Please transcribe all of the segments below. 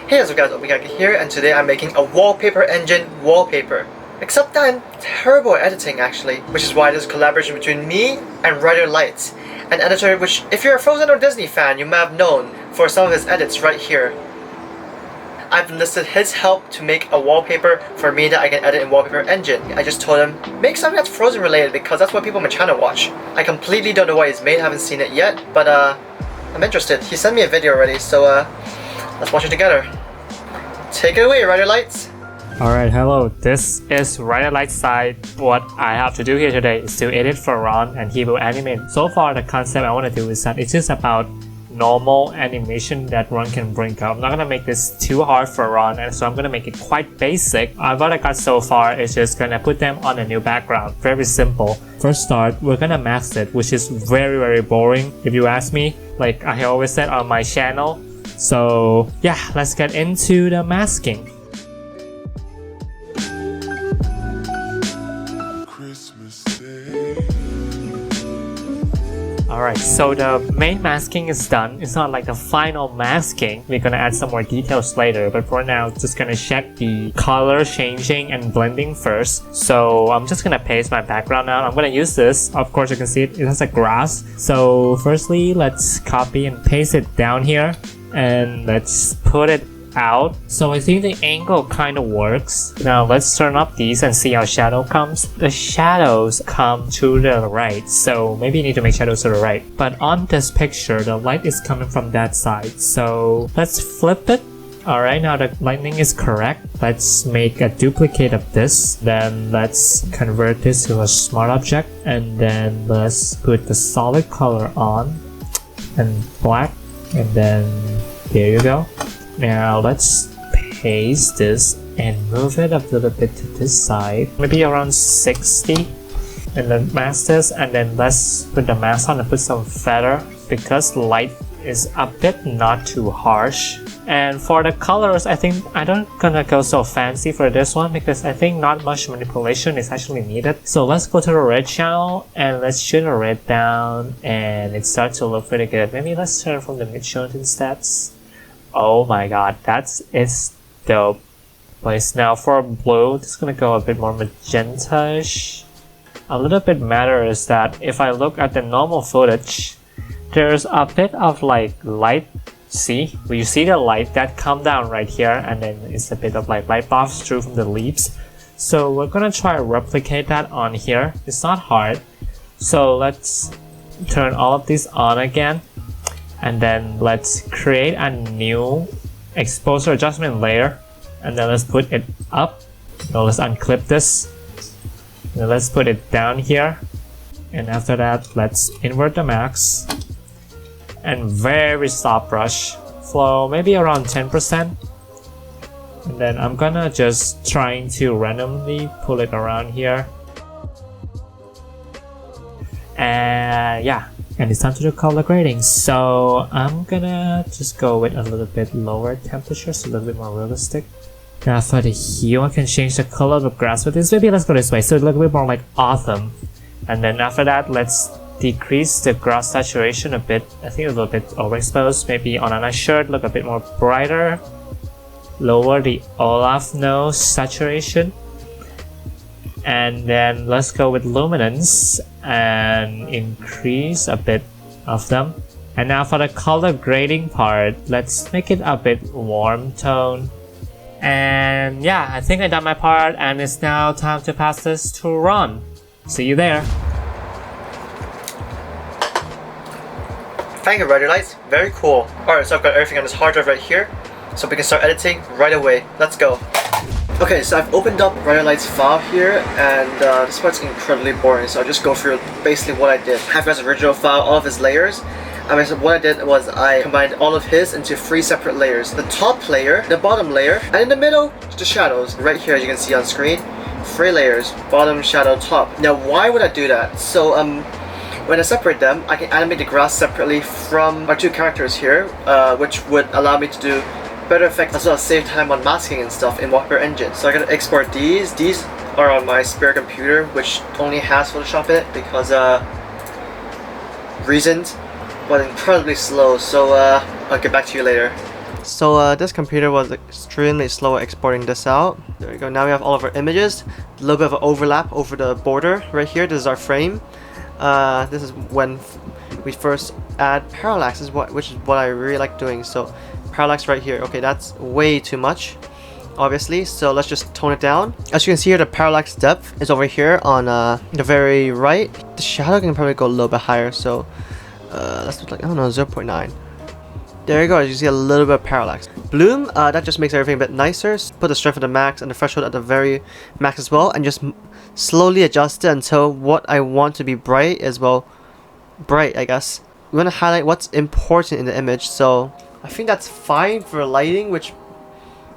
Hey, what's up guys, OPGuyK here, and today I'm making a wallpaper engine wallpaper. Except that I'm terrible at editing actually, which is why there's a collaboration between me and WrighterLights, an editor which, if you're a Frozen or Disney fan, you may have known for some of his edits right here. I've enlisted his help to make a wallpaper for me that I can edit in Wallpaper Engine. I just told him, make something that's Frozen related because that's what people on my channel watch. I completely don't know what he's made, haven't seen it yet, but I'm interested. He sent me a video already, so let's watch it together. Take it away, WrighterLights! Alright, hello, this is WrighterLights side. What I have to do here today is to edit for Ron and he will animate. So far the concept I want to do is that it's just about normal animation that Ron can bring up. I'm not gonna make this too hard for Ron, and so I'm gonna make it quite basic. What I got so far is just gonna put them on a new background. Very simple. First start, we're gonna mask it, which is very boring if you ask me, like I always said on my channel. So yeah, let's get into the masking. Alright, so the main masking is done. It's not like the final masking. We're gonna add some more details later, but for now, just gonna check the color changing and blending first. So I'm just gonna paste my background now. I'm gonna use this. Of course, you can see it has a grass. So firstly, let's copy and paste it down here. And let's put it out. So I think the angle kind of works. Now let's turn up these and see how shadow comes. The shadows come to the right, so maybe you need to make shadows to the right. But on this picture, the light is coming from that side. So let's flip it. Alright, now the lighting is correct. Let's make a duplicate of this. Then let's convert this to a smart object. And then let's put the solid color on. And black. And then there you go. Now let's paste this and move it a little bit to this side, maybe around 60, and then mask this, and then let's put the mask on and put some feather because the light is a bit not too harsh. And for the colors, I think I don't gonna go so fancy for this one because I think not much manipulation is actually needed. So let's go to the red channel and let's shoot the red down, and it starts to look pretty good. Maybe let's turn from the mid-tone instead. Oh my god, it's dope. Place now for blue, just gonna go a bit more magenta-ish. A little bit matter is that if I look at the normal footage, there's a bit of like light. See, you see the light that come down right here, and then it's a bit of like light bounced through from the leaves. So we're gonna try to replicate that on here. It's not hard. So let's turn all of these on again, and then let's create a new exposure adjustment layer, and then let's put it up. Now let's unclip this. Now let's put it down here, and after that let's invert the max. And very soft brush flow, maybe around 10%. And then I'm gonna just trying to randomly pull it around here. And yeah, and it's time to do color grading. So I'm gonna just go with a little bit lower temperature, so a little bit more realistic. Now for the hue, I can change the color of the grass with this. Maybe let's go this way, so it looks a bit more like autumn. And then after that, let's decrease the grass saturation a bit. I think a little bit overexposed. Maybe on a nice shirt, look a bit more brighter. Lower the Olaf nose saturation. And then let's go with luminance and increase a bit of them. And now for the color grading part, let's make it a bit warm tone. And yeah, I think I done my part, and it's now time to pass this to Ron. See you there. Thank you, WrighterLights. Very cool. Alright, so I've got everything on this hard drive right here, so we can start editing right away. Let's go. Okay, so I've opened up WrighterLights file here, and this part's incredibly boring, so I'll just go through basically what I did. I have his original file, all of his layers. What I did was I combined all of his into 3 separate layers. The top layer, the bottom layer, and in the middle, the shadows. Right here, as you can see on screen, 3 layers, bottom, shadow, top. Now, why would I do that? So, when I separate them, I can animate the grass separately from my 2 characters here, which would allow me to do better effect as well as save time on masking and stuff in Wallpaper Engine. So I gotta export these. These are on my spare computer, which only has Photoshop in it because reasons, but incredibly slow. So I'll get back to you later. So this computer was extremely slow at exporting this out. There we go. Now we have all of our images. A little bit of an overlap over the border right here. This is our frame. This is when we first add parallax, which is what I really like doing. So parallax right here. Okay, that's way too much, obviously. So let's just tone it down. As you can see here, the parallax depth is over here on the very right. The shadow can probably go a little bit higher. So let's do like, I don't know, 0.9. There you go, as you see a little bit of parallax. Bloom, that just makes everything a bit nicer. So put the strength at the max and the threshold at the very max as well, and just slowly adjust it until what I want to be bright is, well, bright, I guess. We want to highlight what's important in the image, so I think that's fine for lighting, which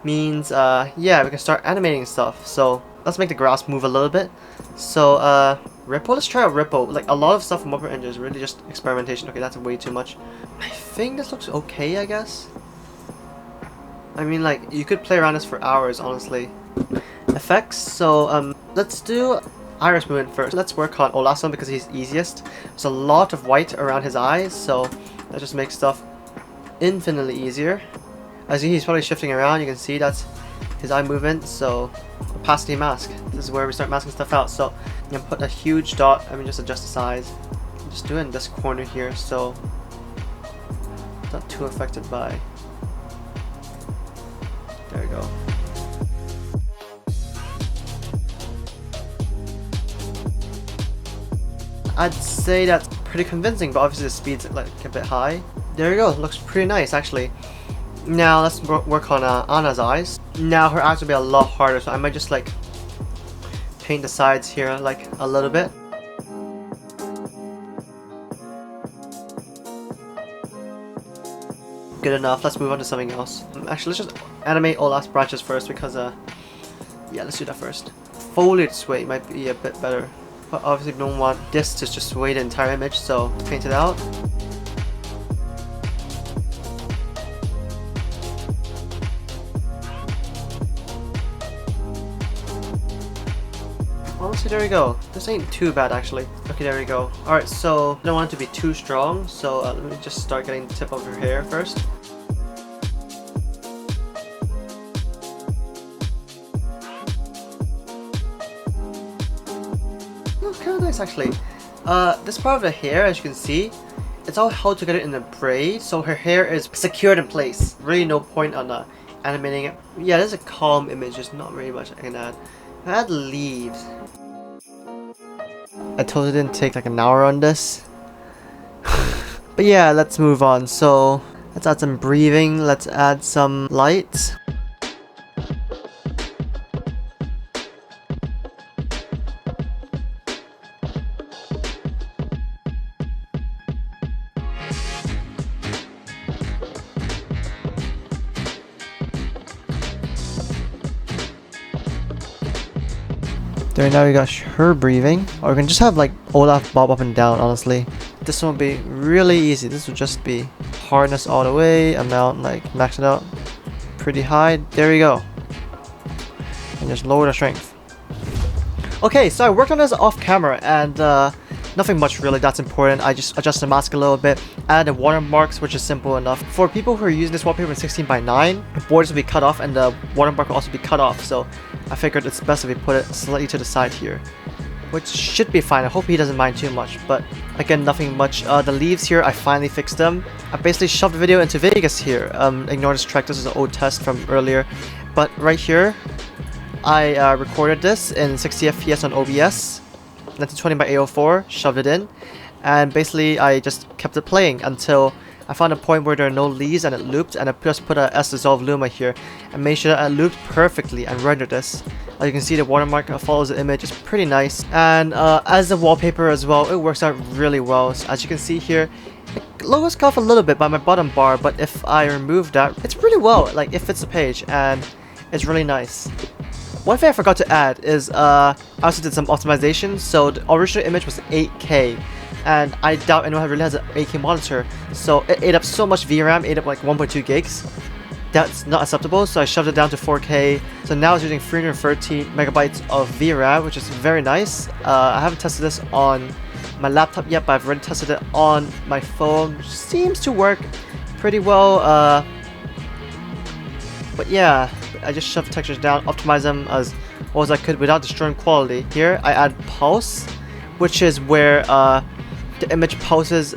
means, yeah, we can start animating stuff. So let's make the grass move a little bit. So, ripple, let's try a ripple. Like, a lot of stuff from Wallpaper Engine is really just experimentation. Okay, that's way too much. I think this looks okay, I guess. I mean, like, you could play around this for hours, honestly. Effects, so, let's do iris movement first. Let's work on Olason because he's easiest. There's a lot of white around his eyes, so that just makes stuff infinitely easier. As he's probably shifting around, you can see that's his eye movement. So opacity mask, this is where we start masking stuff out. So I'm gonna put a huge dot. I mean, just adjust the size. Just do it in this corner here, so not too affected by. There we go. I'd say that's pretty convincing, but obviously the speed's like a bit high. There you go, looks pretty nice actually. Now let's work on Anna's eyes. Now her eyes will be a lot harder, so I might just like paint the sides here like a little bit. Good enough, let's move on to something else. Actually, let's just animate Olaf's branches first because yeah, let's do that first. Foliage sway might be a bit better, but obviously we don't want this to just sway the entire image, so paint it out. Honestly, there we go. This ain't too bad actually. Okay, there we go. Alright, so I don't want it to be too strong, so let me just start getting the tip of her hair first. Oh, kind of nice actually. This part of the hair, as you can see, it's all held together in a braid, so her hair is secured in place. Really no point on animating it. Yeah, this is a calm image, there's not really much I can add. Add leaves. I totally didn't take like an hour on this. But yeah, let's move on. So let's add some breathing, let's add some lights. There, now we got her breathing, or we can just have like Olaf bob up and down. Honestly, this one will be really easy. This will just be hardness all the way, amount like max it out pretty high. There we go, and just lower the strength. Okay, so I worked on this off camera and nothing much really that's important. I just adjusted the mask a little bit, added the watermarks, which is simple enough. For people who are using this wallpaper in 16:9, the borders will be cut off and the watermark will also be cut off. So I figured it's best if we put it slightly to the side here, which should be fine. I hope he doesn't mind too much, but again, nothing much. The leaves here, I finally fixed them. I basically shoved the video into Vegas here. Ignore this track, this is an old test from earlier. But right here, I recorded this in 60 FPS on OBS, 1920 by 804, shoved it in, and basically I just kept it playing until I found a point where there are no leaves and it looped, and I just put a S-Dissolve Luma here and made sure that it looped perfectly and rendered this. As you can see, the watermark follows the image, it's pretty nice. And as a wallpaper as well, it works out really well. So as you can see here, it lowers off a little bit by my bottom bar, but if I remove that, it's really well, like it fits the page and it's really nice. One thing I forgot to add is I also did some optimization. So the original image was 8K. And I doubt anyone really has an 8K monitor, so it ate up so much VRAM, ate up like 1.2 gigs. That's not acceptable, so I shoved it down to 4K. So now it's using 313 megabytes of VRAM, which is very nice. I haven't tested this on my laptop yet, but I've already tested it on my phone, which seems to work pretty well. But yeah, I just shoved textures down, optimize them as well as I could without destroying quality. Here I add pulse, which is where the image pulses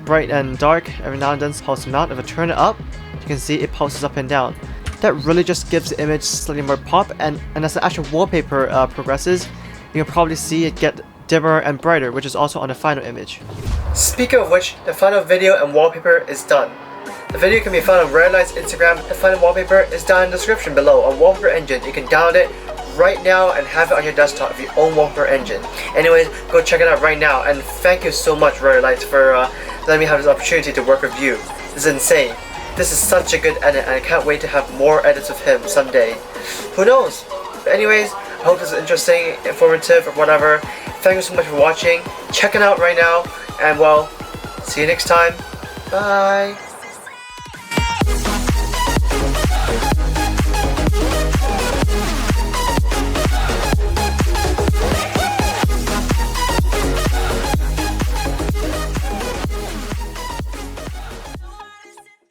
bright and dark every now and then, pulse amount. If I turn it up, you can see it pulses up and down. That really just gives the image slightly more pop, and as the actual wallpaper progresses, you can probably see it get dimmer and brighter, which is also on the final image. Speaking of which, the final video and wallpaper is done. The video can be found on WrighterLights Instagram. The final wallpaper is down in the description below on Wallpaper Engine. You can download it right now and have it on your desktop if you own Wallpaper Engine. Anyways, go check it out right now, and thank you so much, WrighterLights, for letting me have this opportunity to work with you. This is insane. This is such a good edit, and I can't wait to have more edits with him someday. Who knows? But anyways, I hope this is interesting, informative, or whatever. Thank you so much for watching. Check it out right now, and well, see you next time. Bye!